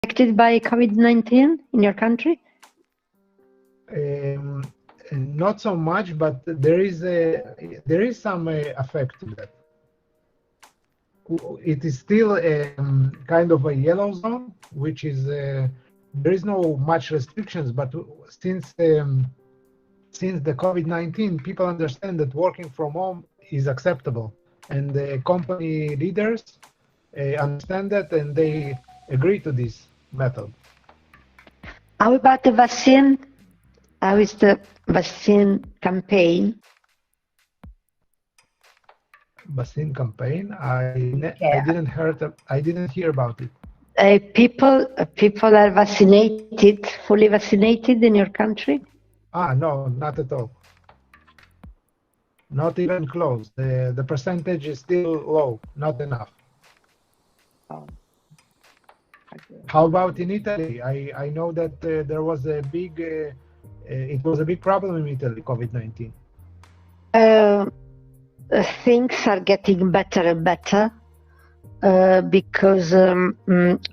affected by COVID-19 in your country? Not so much, but there is some effect to that. It is still kind of a yellow zone, which is there is no much restrictions. But since the COVID-19, people understand that working from home is acceptable, and the company leaders understand that, and they agree to this method. How about the vaccine? How is the vaccine campaign? Vaccine campaign? I didn't hear about it. People are vaccinated, fully vaccinated in your country? No, not at all. Not even close. The percentage is still low, not enough. Oh. How about in Italy? I know that there was a big, it was a big problem in Italy, COVID-19. Things are getting better and better because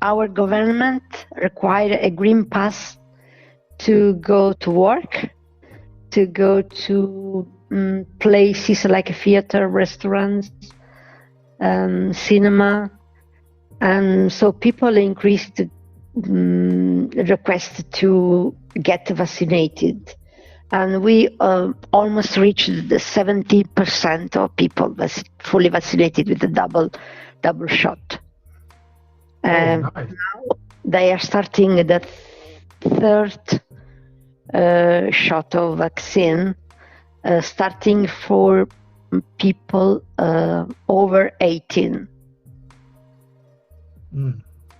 our government required a green pass to go to work, to go to places like theater, restaurants, cinema, and so people increased request to get vaccinated, and we almost reached the 70% of people fully vaccinated with the double shot. Nice. Now they are starting the third shot of vaccine, starting for people over 18.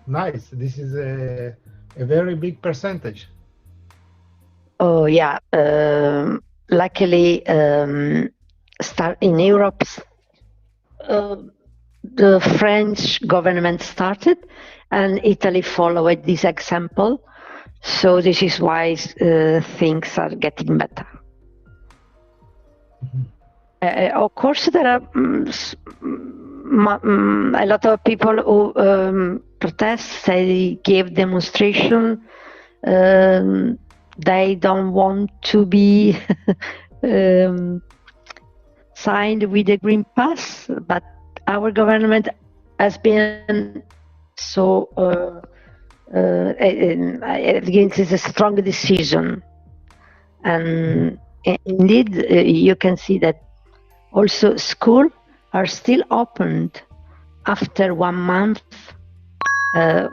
Nice. This is a very big percentage. Oh yeah. Luckily, start in Europe. The French government started, and Italy followed this example. So this is why things are getting better. Of course, there are a lot of people who protest. They give demonstration. They don't want to be signed with the Green Pass, but our government has been so against a strong decision, and indeed you can see that also schools are still opened after 1 month.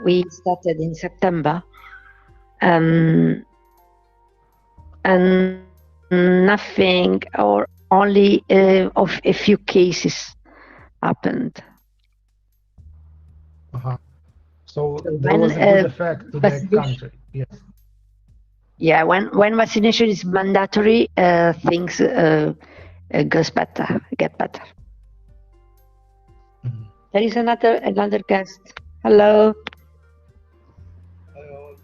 We started in September, and nothing or only of a few cases happened. So there was a good effect to the country. Yes. Yeah, when vaccination is mandatory, things get better. There is another guest. Hello. Hello.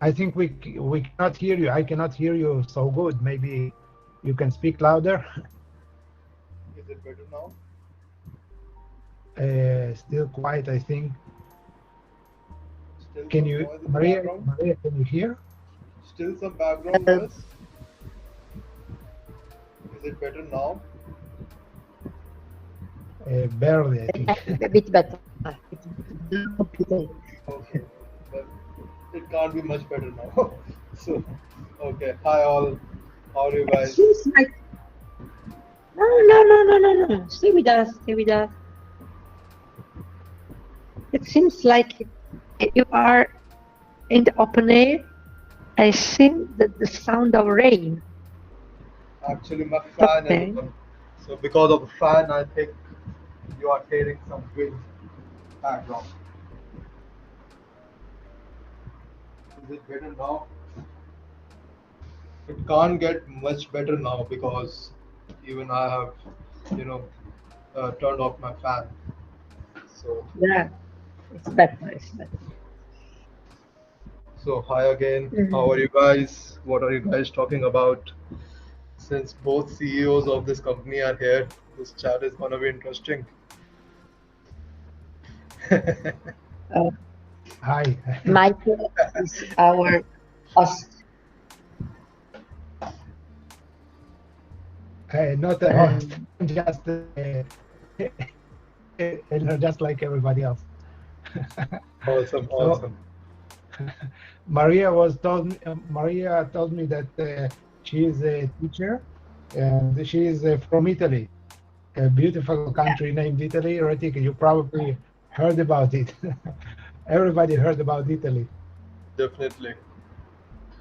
I think we cannot hear you. I cannot hear you so good. Maybe you can speak louder. Is it better now? Still quiet, I think. Still Can you, Maria, can you hear? Still some background noise. Is it better now? Barely, I think. A bit better. Okay, but it can't be much better now. So, okay. Hi all. How are you guys? It seems like no. Stay with us. It seems like you are in the open air. I think that the sound of rain. Actually, my fan is on. So because of the fan, I think you are hearing some wind background. Is it better now? It can't get much better now because even I have, turned off my fan. So Yeah, it's better. So hi again. How are you guys? What are you guys talking about? since both CEOs of this company are here, this chat is gonna be interesting. Uh, Hi. Michael is our host. Not a host, just just like everybody else. Awesome, So awesome. Maria told me that she is a teacher and she is from Italy, a beautiful country named Italy. Ratika, you probably heard about it. Everybody heard about Italy. Definitely.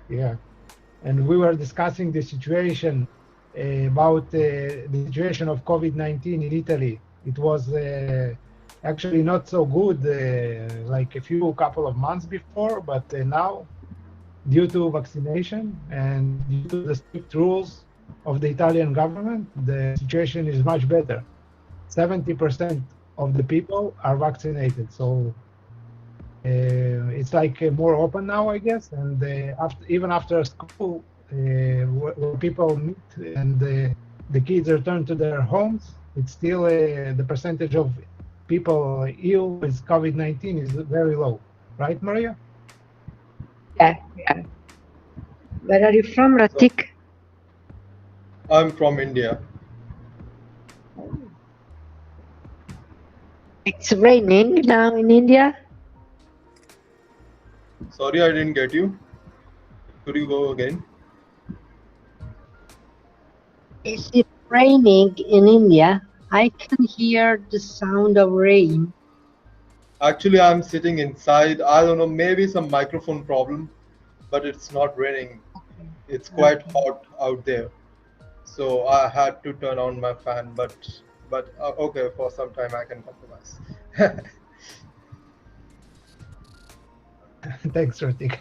Yeah. And we were discussing the situation about the situation of COVID-19 in Italy. It was actually not so good like a couple of months before, but now, due to vaccination and due to the strict rules of the Italian government, the situation is much better. 70% of the people are vaccinated. So it's like more open now, I guess. And even after school, where people meet and the kids return to their homes, it's still the percentage of people ill with COVID-19 is very low. Right, Maria? Yeah, yeah. Where are you from, So Ratik? I'm from India. It's raining now in India. Sorry, I didn't get you. Could you go again? Is it raining in India? I can hear the sound of rain. Actually, I'm sitting inside. I don't know, maybe some microphone problem, but it's not raining. It's quite hot out there. So I had to turn on my fan, but okay, for some time I can compromise. Thanks, Ratik.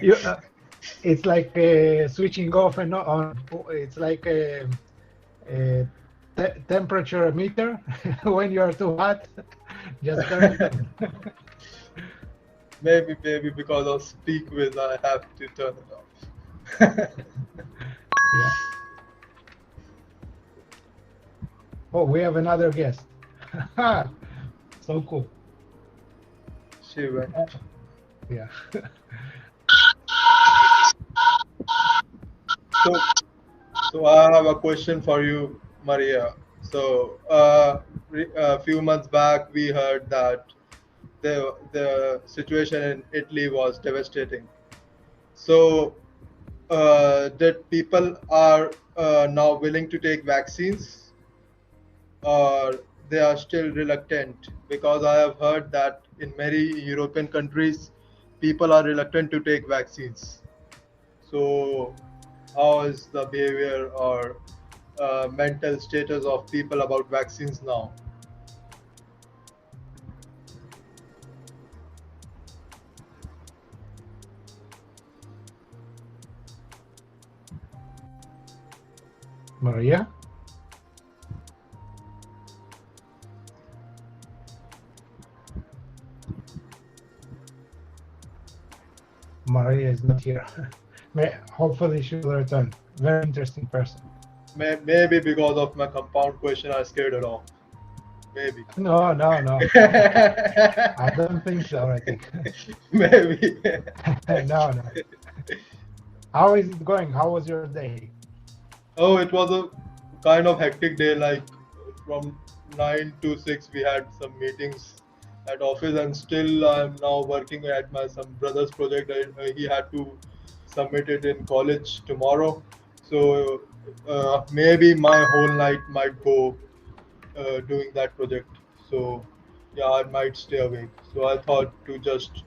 you, it's like switching off and on. It's like a temperature meter. When you are too hot, just turn it on. Maybe because of SpeakWiz, I have to turn it off. Yeah. Oh, we have another guest. So cool. She went. Yeah. So I have a question for you, Maria. So a few months back, we heard that the situation in Italy was devastating. So that people are now willing to take vaccines, or they are still reluctant? Because I have heard that in many European countries, people are reluctant to take vaccines. So how is the behavior or mental status of people about vaccines now? Maria? Maria is not here. Hopefully she will return. Very interesting person. Maybe because of my compound question, I scared it off. Maybe. No. I don't think so, I think. Maybe. No. How is it going? How was your day? Oh, it was a kind of hectic day. Like from 9 to 6, we had some meetings at office, and still I'm now working at my some brother's project. He had to submit it in college tomorrow, so maybe my whole night might go doing that project. So yeah, I might stay awake. So I thought to just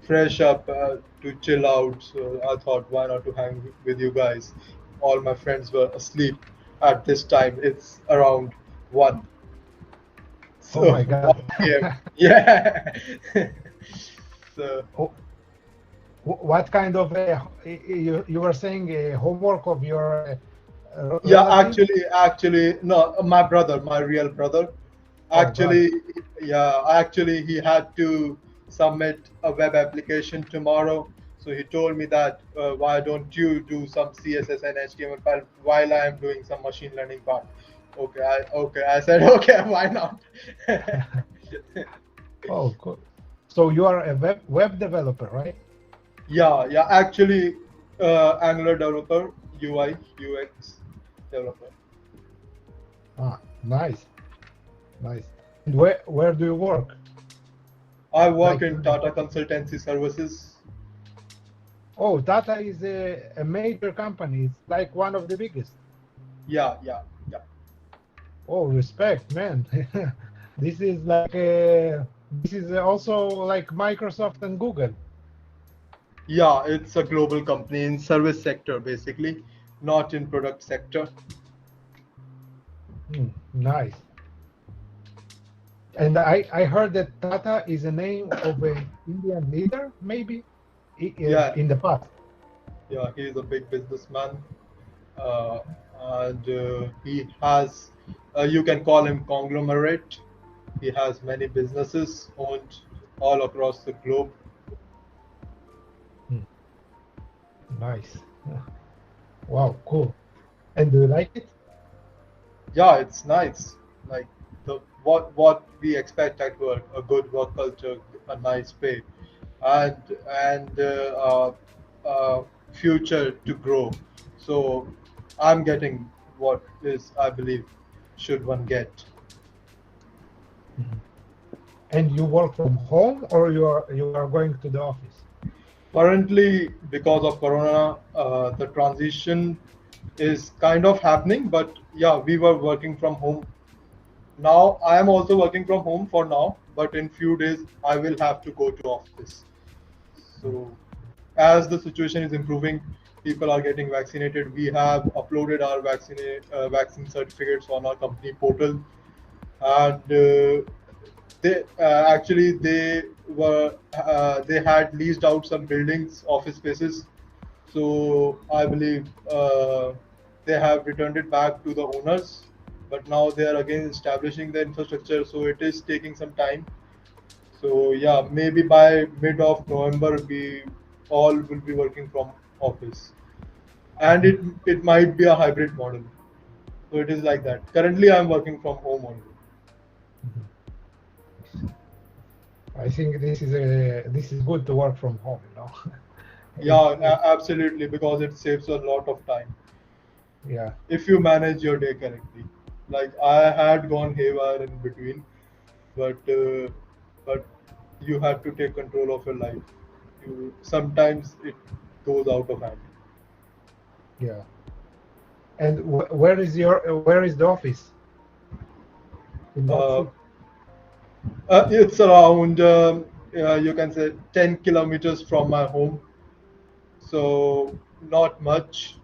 fresh up, to chill out. So I thought, why not to hang with you guys? All my friends were asleep at this time. It's around 1. So Oh my God. 1 p.m. Yeah. So Oh, what kind of you were saying homework of your yeah, relative? actually, no, my brother, my real brother. Oh, brother. Actually, he had to submit a web application tomorrow. So he told me that why don't you do some CSS and HTML file while I am doing some machine learning part. I said okay, why not? Oh, cool. So you are a web developer, right? Yeah, actually, Angular developer, UI, UX developer. Ah, nice, nice. And where do you work? I work Like, in Tata Consultancy Services. oh, Tata is a major company. It's like one of the biggest. Yeah. Oh, respect, man. This is like this is also like Microsoft and Google. Yeah, it's a global company in service sector, basically, not in product sector. Nice. And I heard that Tata is a name of an Indian leader, maybe Yeah, in the past. yeah, he's a big businessman, uh, and he has, you can call him conglomerate. He has many businesses owned all across the globe. Nice. Wow, cool. And do you like it? Yeah, it's nice. Like the what we expect at work: a good work culture, a nice pay, and future to grow. So I'm getting what is, I believe, should one get. And you work from home or you are going to the office? Currently, because of Corona, the transition is kind of happening. But yeah, we were working from home. Now I am also working from home for now, but in few days I will have to go to office. So as the situation is improving, people are getting vaccinated. We have uploaded our vaccine certificates on our company portal, and they actually they had leased out some buildings, office spaces. So I believe they have returned it back to the owners, but now they are again establishing the infrastructure. So it is taking some time. So yeah, maybe by mid of November we all will be working from office, and it might be a hybrid model. So it is like that. Currently, I'm working from home only. I think this is good to work from home, Yeah, absolutely, because it saves a lot of time Yeah. if you manage your day correctly. Like I had gone haywire in between, but you have to take control of your life. You sometimes it goes out of hand. Yeah. And where is the office in that Uh, city? it's around you can say 10 kilometers from my home, so not much,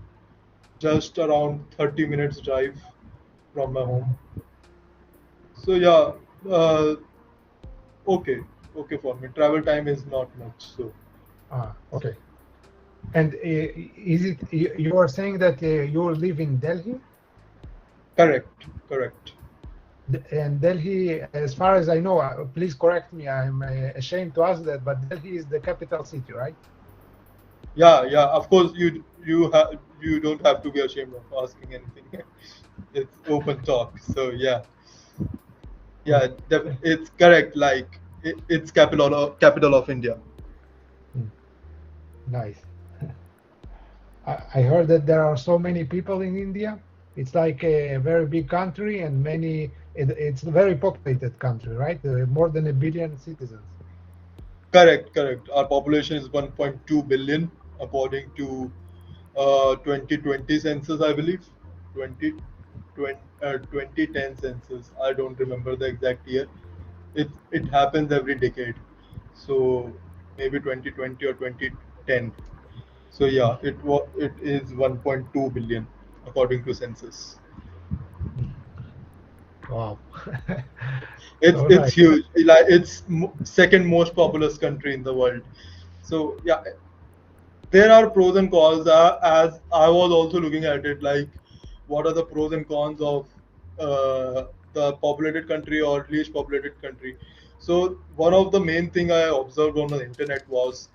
just around 30 minutes drive from my home. So yeah, uh, okay, okay for me. Travel time is not much. So Okay. And is it you are saying that you live in Delhi? correct. And Delhi, as far as I know, please correct me, I'm ashamed to ask that, but Delhi is the capital city, right? Yeah. Of course, you don't have to be ashamed of asking anything. It's open talk. So yeah, it's correct. Like it's capital of India. Nice. I heard that there are so many people in India. It's like a very big country and it's a very populated country, right? More than 1 billion citizens. Correct. Our population is 1.2 billion according to 2020 census, I believe. 2010 census. I don't remember the exact year. It happens every decade. So maybe 2020 or 2010. So yeah, it is 1.2 billion according to census. Wow. So It's nice. huge. Like it's second most populous country in the world. So yeah, there are pros and cons. As I was also looking at it, like what are the pros and cons of the populated country or least populated country. So one of the main thing I observed on the internet was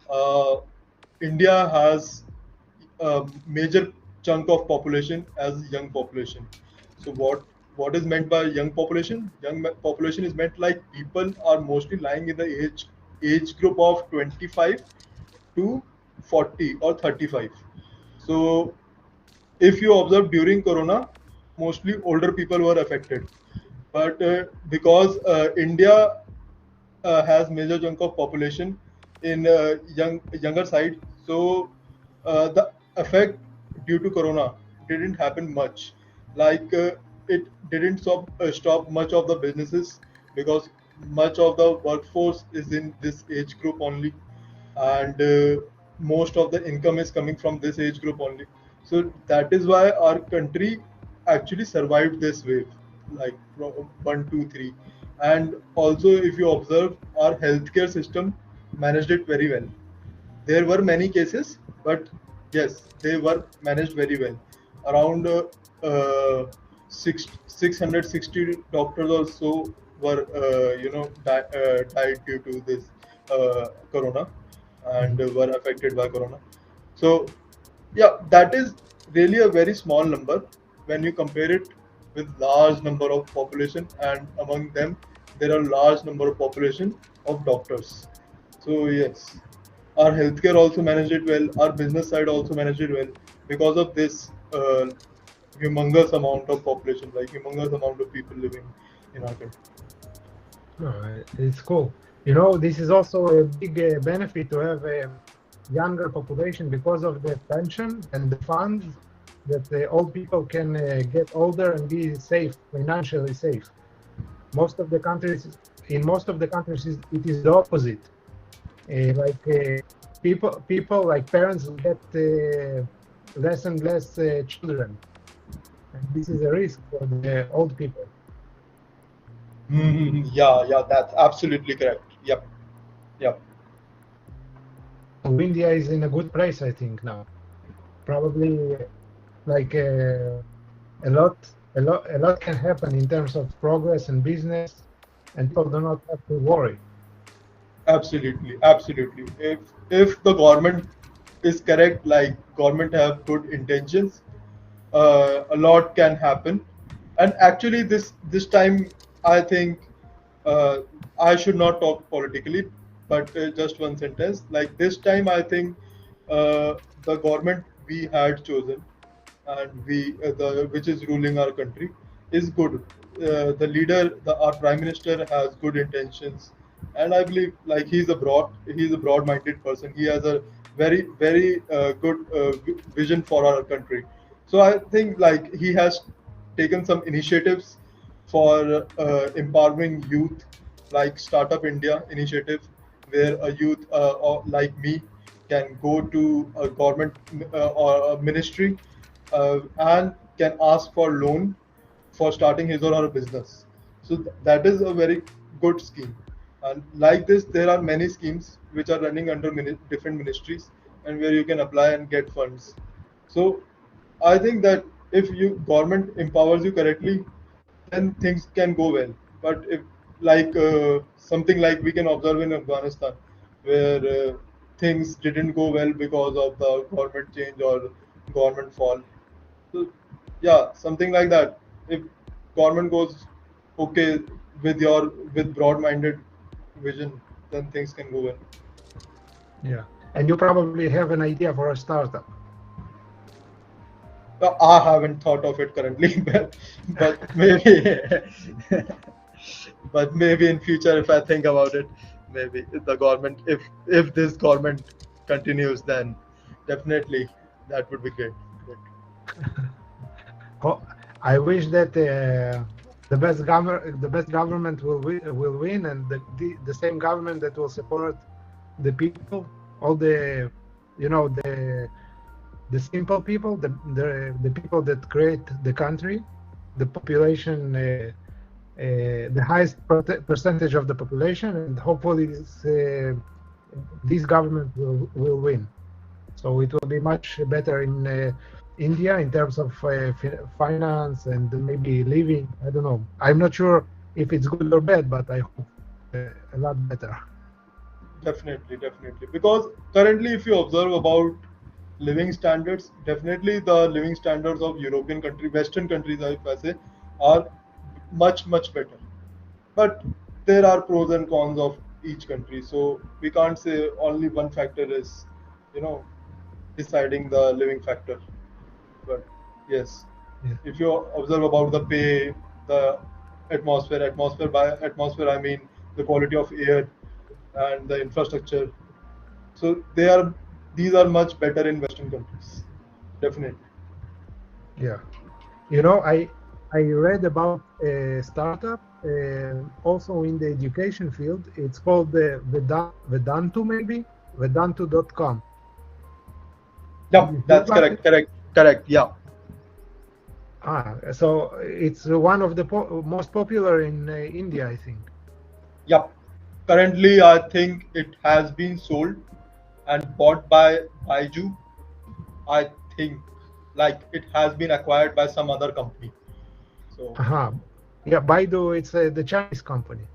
uh, India has a major chunk of population as young population. So what is meant by young population? Population is meant like people are mostly lying in the age group of 25 to 40 or 35. So if you observe during Corona, mostly older people were affected. But because India has major chunk of population in younger side, so the effect due to Corona didn't happen much. Like it didn't stop much of the businesses because much of the workforce is in this age group only, and most of the income is coming from this age group only. So that is why our country actually survived this wave, like from 1, 2, 3. And also, if you observe, our healthcare system managed it very well. There were many cases, but yes, they were managed very well. Around 660 doctors or so were, died due to this corona, and were affected by corona. So yeah, that is really a very small number when you compare it with large number of population, and among them there are large number of population of doctors. So yes, our healthcare also managed it well, our business side also managed it well because of this humongous amount of population, like humongous amount of people living in our country. It's cool. You know, this is also a big benefit to have a younger population because of the pension and the funds that the old people can get older and be safe, financially safe. Most of the countries, in most of the countries, it is the opposite. People like parents get less and less children, and this is a risk for the old people. Yeah, that's absolutely correct. Yep, yep. So India is in a good place, I think now. Probably like a lot can happen in terms of progress and business, and people do not have to worry. Absolutely, absolutely. If the government is correct, like government have good intentions, a lot can happen. And actually, this time, I think uh, I should not talk politically, but just one sentence. Like this time, I think the government we had chosen, and the which is ruling our country, is good. The leader, our prime minister, has good intentions, and I believe like he's a broad-minded person. He has a very good vision for our country. So I think like he has taken some initiatives for empowering youth, like Startup India initiative, where a youth like me can go to a government or a ministry and can ask for loan for starting his or her business. So that is a very good scheme. And like this, there are many schemes which are running under different ministries, and where you can apply and get funds. So I think that if you government empowers you correctly, then things can go well. But if like something like we can observe in Afghanistan, where things didn't go well because of the government change or government fall. So yeah, something like that. If government goes okay with broad-minded vision, then things can go well. Yeah, and you probably have an idea for a startup. I haven't thought of it currently, but maybe, but maybe in future if I think about it, maybe the government, if this government continues, then definitely that would be great. Oh, I wish that the best government will win, and the same government that will support the people, all the the simple people, the people that create the country, the population, the highest percentage of the population, and hopefully this government will win. So it will be much better in India in terms of finance and maybe living. I don't know. I'm not sure if it's good or bad, but I hope a lot better. Definitely, definitely. Because currently, if you observe about living standards, definitely the living standards of European country, Western countries, if I say, are much, much better. But there are pros and cons of each country. So we can't say only one factor is, you know, deciding the living factor. But yes, Yeah. if you observe about the pay, the atmosphere by atmosphere I mean the quality of air and the infrastructure. So these are much better in Western countries. Definitely. Yeah. You know, I read about a startup also in the education field. It's called the Vedantu, maybe Vedantu.com. Yeah, You hear that's about it? correct. Yeah, So it's one of the most popular in India, I think. yeah. Currently, I think it has been sold and bought by Baiju. I think like it has been acquired by some other company. So Uh-huh. Yeah, Baidu, it's the Chinese company.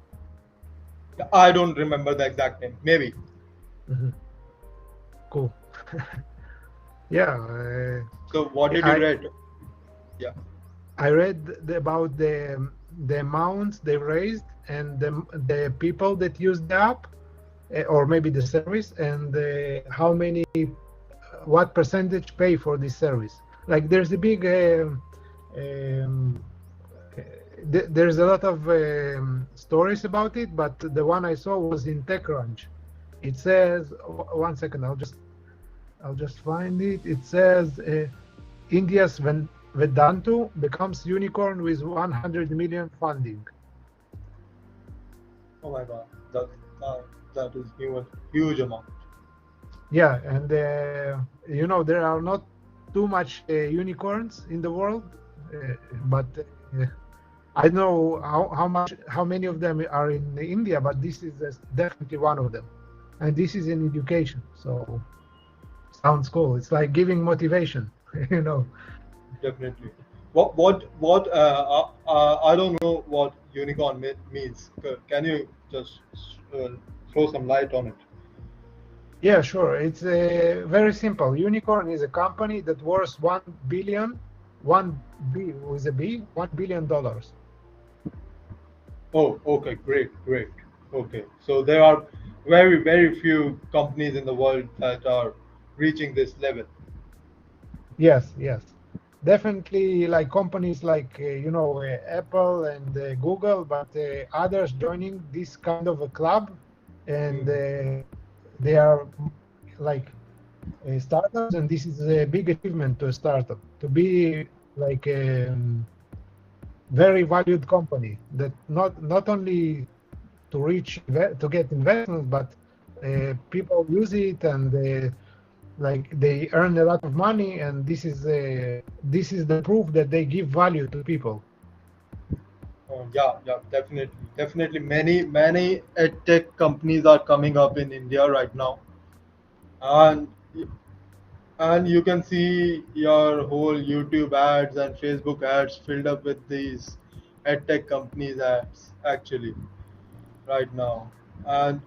I don't remember the exact name. Maybe. Mhm. Cool. Yeah, So what did you I read? Yeah. I read about the amounts they raised and the people that use the app, or maybe the service, and how many, what percentage pay for this service. Like there's a big, um, there's a lot of stories about it, but the one I saw was in TechCrunch. It says, one second, I'll just find it. It says India's Vedantu becomes unicorn with 100 million funding. Oh my God. That is huge amount. Yeah, and you know, there are not too much unicorns in the world, but I don't know how many of them are in India, but this is definitely one of them, and this is in education. So sounds cool. It's like giving motivation, you know. Definitely. I don't know what unicorn means. Can you just uh, throw some light on it? Yeah, sure. It's very simple. Unicorn is a company that worth 1 billion, one B with a B, $1 billion. Oh, okay, great. Okay, so there are very few companies in the world that are reaching this level. Yes, yes. Definitely like companies like, you know, Apple and Google, but others joining this kind of a club, and Hmm. they are like startups, and this is a big achievement to a startup to be like a very valued company that not only to to get investments, but people use it, and like they earn a lot of money, and this is the proof that they give value to people. Yeah, definitely. Many edtech companies are coming up in India right now, and you can see your whole YouTube ads and Facebook ads filled up with these edtech companies ads actually right now. And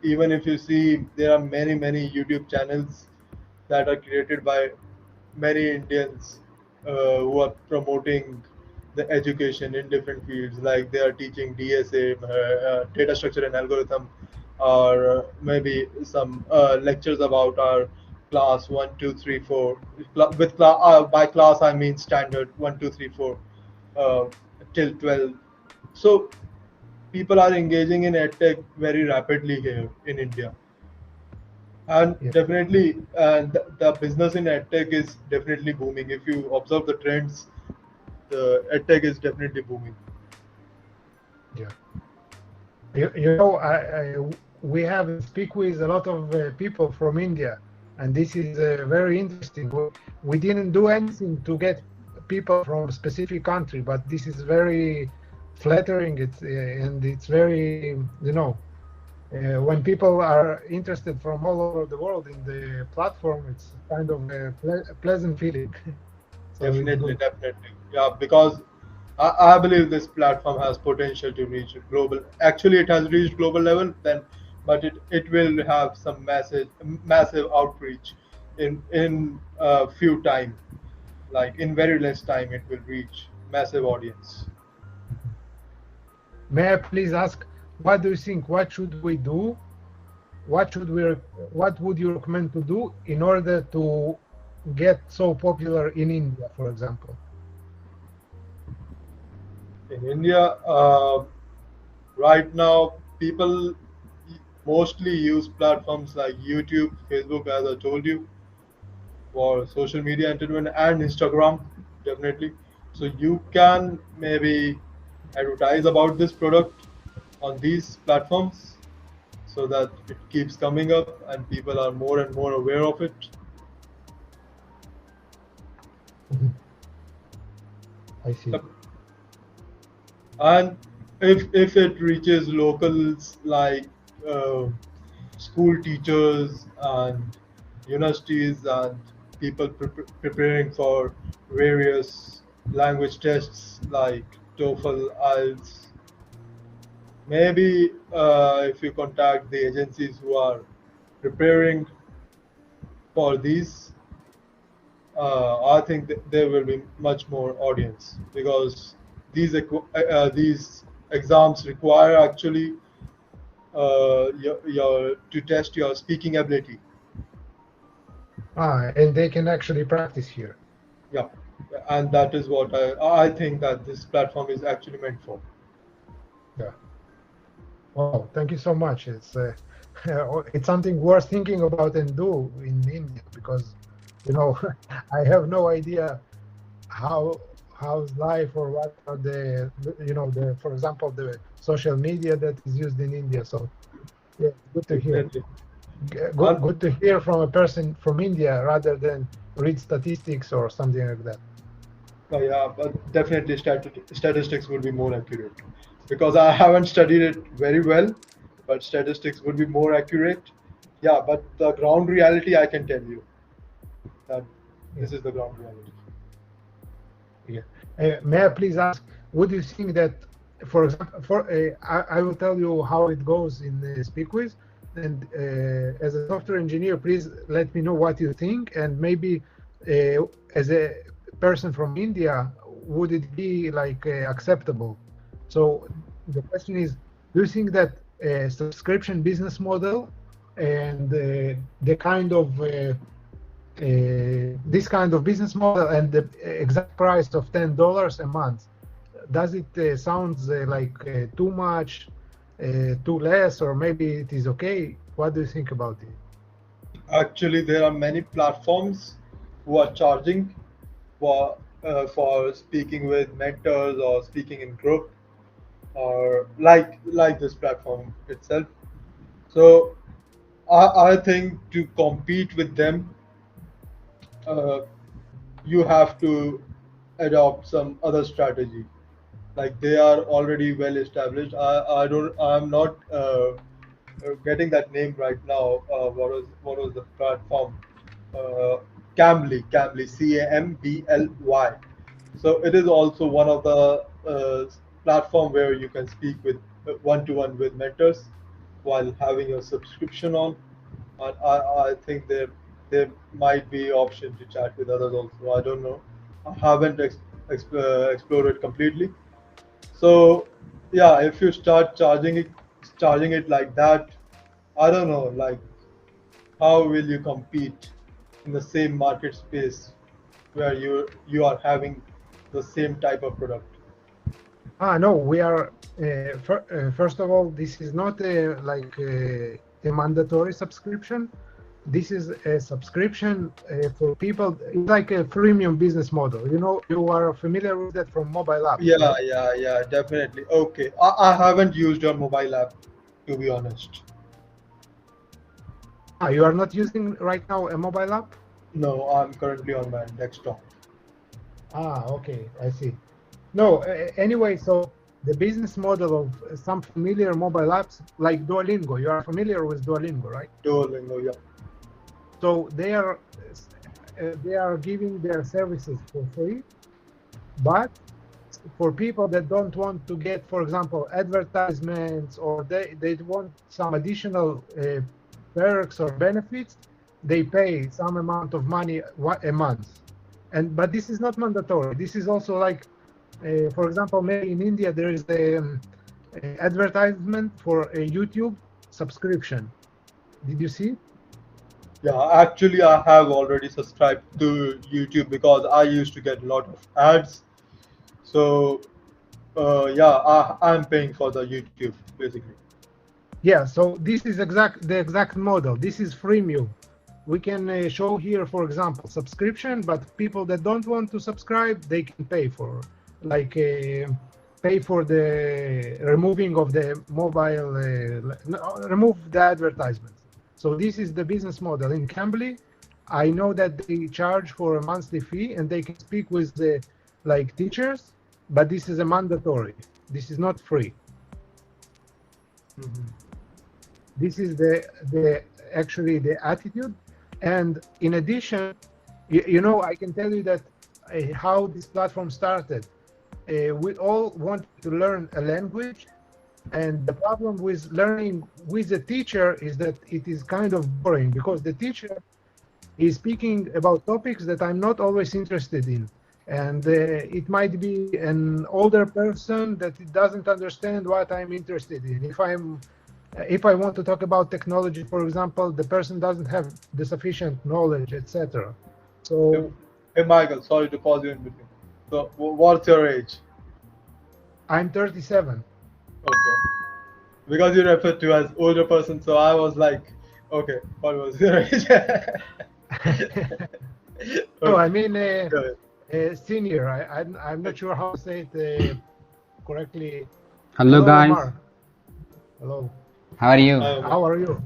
even if you see, there are many YouTube channels that are created by many Indians who are promoting the education in different fields, like they are teaching DSA, data structure and algorithm, or maybe some lectures about our class 1, 2, 3, 4. By class I mean standard 1, 2, 3, 4 uh, till 12. So people are engaging in edtech very rapidly here in India, and Yeah, definitely the business in edtech is definitely booming. If you observe the trends, the edtech is definitely booming. yeah. You know, we have in SpeakWiz a lot of people from India, and this is very interesting. We didn't do anything to get people from a specific country, but this is very flattering. And it's very, you know, when people are interested from all over the world in the platform, it's kind of a pleasant feeling. So it's good. Definitely. Yeah, because I believe this platform has potential to reach global. Actually, it has reached global level. Then but it will have some massive outreach in a few time, like in very less time it will reach massive audience. May I please ask, what do you think? What should we do? What would you recommend to do in order to get so popular in India, for example? In India, right now, people mostly use platforms like YouTube, Facebook, as I told you, for social media entertainment, and Instagram, definitely. So you can maybe advertise about this product on these platforms so that it keeps coming up and people are more and more aware of it. I see. And if it reaches locals like school teachers and universities and people preparing for various language tests like TOEFL, IELTS, maybe if you contact the agencies who are preparing for these, I think there will be much more audience because these exams require actually your to test your speaking ability. And they can actually practice here. Yeah, and that is what I think that this platform is actually meant for. Yeah. Wow, thank you so much. It's it's something worth thinking about and do in India because, you know, I have no idea how's life or what are the, you know, the, for example, the social media that is used in India. So yeah, good to hear. Good to hear from a person from India rather than read statistics or something like that. Yeah, but definitely statistics would be more accurate because I haven't studied it very well, but statistics would be more accurate. Yeah, but the ground reality, I can tell you that this is the ground reality. Yeah. May I please ask, would you think that, for example, I will tell you how it goes in SpeakWiz, and as a software engineer, please let me know what you think, and maybe as a person from India, would it be like acceptable? So the question is, do you think that a subscription business model and the kind of this kind of business model and the exact price of $10 a month, does it sounds like too much, too less, or maybe it is okay? What do you think about it? Actually, there are many platforms who are charging for speaking with mentors or speaking in group or like this platform itself. So I think to compete with them, you have to adopt some other strategy. Like they are already well established. I'm not getting that name right now. What was the platform? Cambly, Cambly. So it is also one of the platform where you can speak with one-to-one with mentors while having a subscription on. And I think there might be option to chat with others also. I don't know. I haven't explored it completely. So yeah, if you start charging it like that, I don't know, like how will you compete in the same market space where you are having the same type of product? No, we are, first of all, this is not like a mandatory subscription. This is a subscription for people. It's like a freemium business model. You know, you are familiar with that from mobile app. Yeah, definitely. Okay, I haven't used your mobile app, to be honest. You are not using right now a mobile app? No, I'm currently on my desktop. Okay, I see. No, anyway, so the business model of some familiar mobile apps like Duolingo, you are familiar with Duolingo, right? Duolingo, yeah. So they are giving their services for free, but for people that don't want to get, for example, advertisements, or they want some additional perks or benefits, they pay some amount of money a month. But this is not mandatory. This is also like, for example, maybe in India there is a advertisement for a YouTube subscription. Did you see? Yeah, actually, I have already subscribed to YouTube because I used to get a lot of ads. So, yeah, I'm paying for the YouTube basically. Yeah, so this is the exact model. This is freemium. We can show here, for example, subscription, but people that don't want to subscribe, they can pay for, like, pay for the removing of the mobile, remove the advertisements. So this is the business model in Cambly. I know that they charge for a monthly fee, and they can speak with the like teachers, but this is a mandatory. This is not free. Mm-hmm. This is the actually the attitude. And in addition, you know, I can tell you that how this platform started. We all want to learn a language, and the problem with learning with a teacher is that it is kind of boring, because the teacher is speaking about topics that I'm not always interested in. And it might be an older person that doesn't understand what I'm interested in. If I want to talk about technology, for example, the person doesn't have the sufficient knowledge, etc. So, hey Michael, sorry to pause you in between. So, what's your age? I'm 37. Okay. Because you referred to as older person, so I was like, okay, what was your age? No, I mean senior. I'm not sure how to say it correctly. Hello guys. Omar. Hello. How are you? How are you?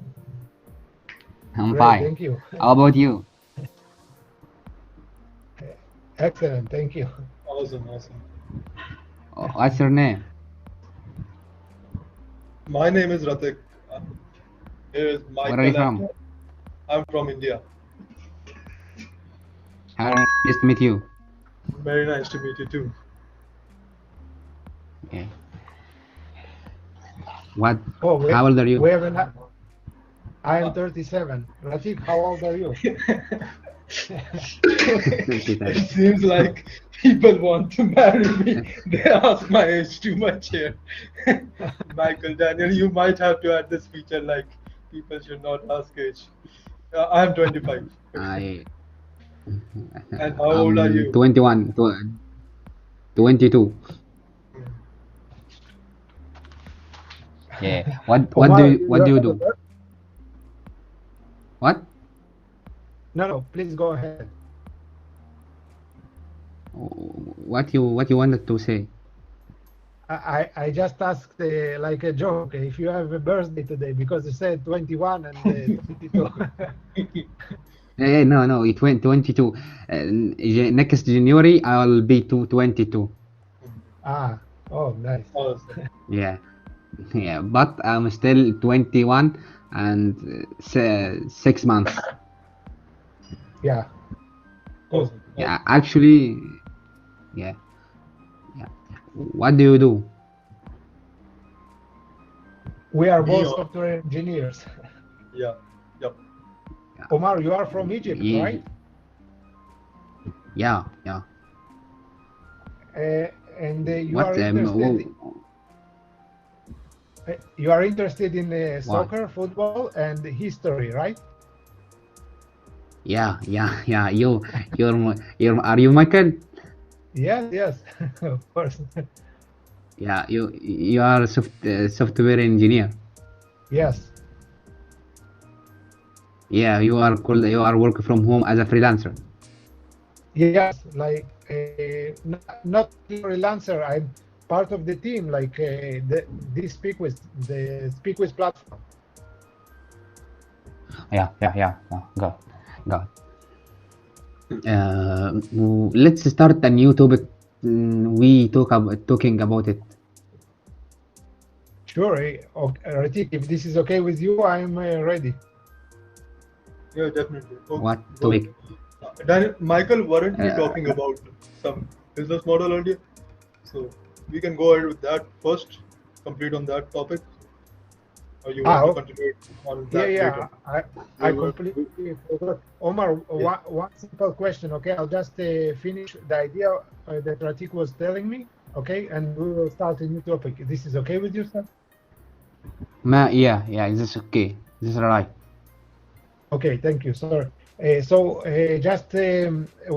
I'm Great, fine. thank you. How about you? Excellent, thank you. Awesome. Oh, what's your name? My name is Ratik. Here is Michael. Where are you from? I'm from India. Nice to meet you. Very nice to meet you too. Okay. What? Oh, How old are you? I am 37. Ratik, how old are you? It seems like people want to marry me. They ask my age too much here. Michael, Daniel, you might have to add this feature like people should not ask age. I'm 25. And how old are you? 21. 22. Yeah. What do you do? What? No, please go ahead. What you wanted to say? I just asked like a joke, if you have a birthday today, because you said 21 and 22. No, it's 22. Next January I will be 22. Ah, oh, nice. Awesome. Yeah, but I'm still 21 and 6 months. Yeah. Cool. Yeah, actually, yeah. What do you do? We are both software engineers. Yeah. Yep. Omar, you are from Egypt, right? Yeah. And you are interested in soccer, football, and history, right? Yeah. You're are you Michael? Yes, of course. Yeah, you are a software engineer. Yes. Yeah, you are working from home as a freelancer. Yes, like not freelancer. I'm part of the team, like the SpeakWiz platform. Yeah. Go. Let's start a new topic. We talking about it. Sure, Ratik, if this is okay with you, I'm ready. Yeah, definitely. Okay. What topic? Daniel, Michael, weren't we talking about some business model earlier? So we can go ahead with that first, complete on that topic, or you want to okay. continue on Yeah, that yeah. later? I We were, completely forgot. Omar, yeah. one simple question, okay? I'll just finish the idea that Ratik was telling me, okay? And we will start a new topic. This is okay with you, sir? Yeah, this is okay. This is right. Okay, thank you, sir. Just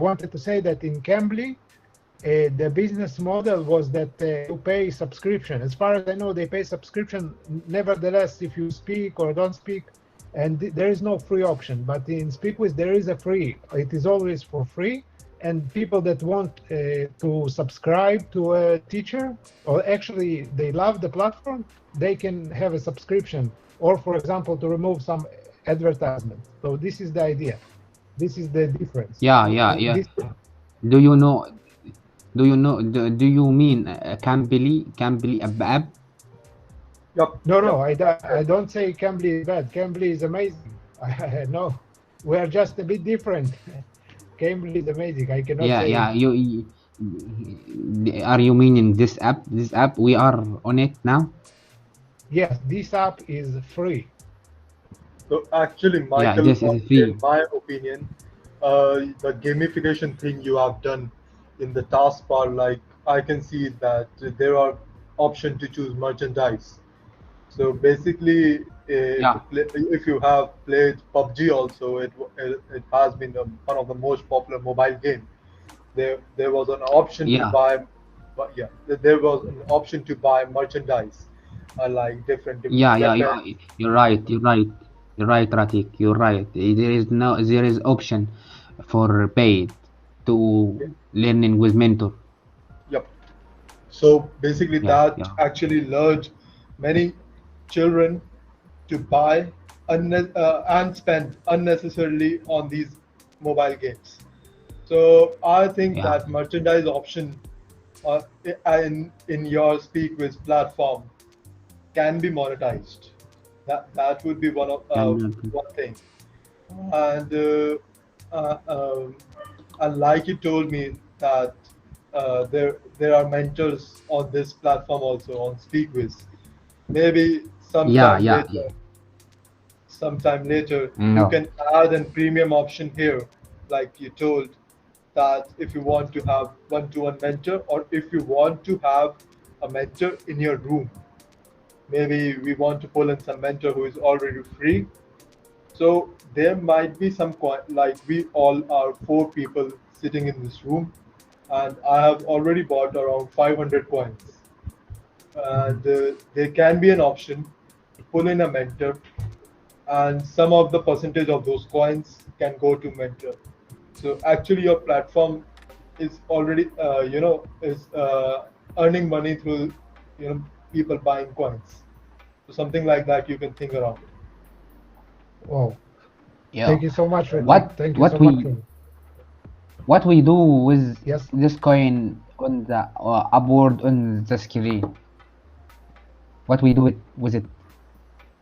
wanted to say that in Cambly, the business model was that you pay subscription. As far as I know, they pay subscription. Nevertheless, if you speak or don't speak, and there is no free option. But in SpeakWiz, there is a free. It is always for free. And people that want to subscribe to a teacher, or actually they love the platform, they can have a subscription. Or, for example, to remove some advertisement. So this is the idea. This is the difference. Yeah. This, Do you know? Do you mean Cambly app? Yup, no, yup. I don't say Cambly is bad. Cambly is amazing. No, we are just a bit different. Cambly is amazing. I cannot say. Yeah. Are you meaning this app? This app we are on it now. Yes, this app is free. So actually, Yeah, Michael, this is free. in my opinion, the gamification thing you have done in the taskbar, like I can see that there are option to choose merchandise. So basically, Yeah, if you have played PUBG also, it has been one of the most popular mobile game. There was an option to yeah, buy, but yeah, there was an option to buy merchandise, like different yeah. weapons. You're right. You're right, Ratik. You're right. There is option for paid to learning with mentor. Yep. So basically, that Yeah. actually lured many children to buy and spend unnecessarily on these mobile games. So I think Yeah. that merchandise option in your SpeakWiz platform can be monetized. That would be Can one thing. And uh, um, and like you told me that there are mentors on this platform also on SpeakWiz. Maybe yeah. sometime later you No. can add a premium option here, like you told, that if you want to have one-to-one mentor, or if you want to have a mentor in your room, maybe we want to pull in some mentor who is already free. So there might be some like we all are four people sitting in this room, and I have already bought around 500 coins. And there can be an option to pull in a mentor, and some of the percentage of those coins can go to mentor. So actually, your platform is already, is earning money through, people buying coins. So something like that you can think around. Wow. Yeah. Thank you so much, Ratik. What Thank you what so we much. what we do with Yes. this coin on the upward on the screen? What we do with it?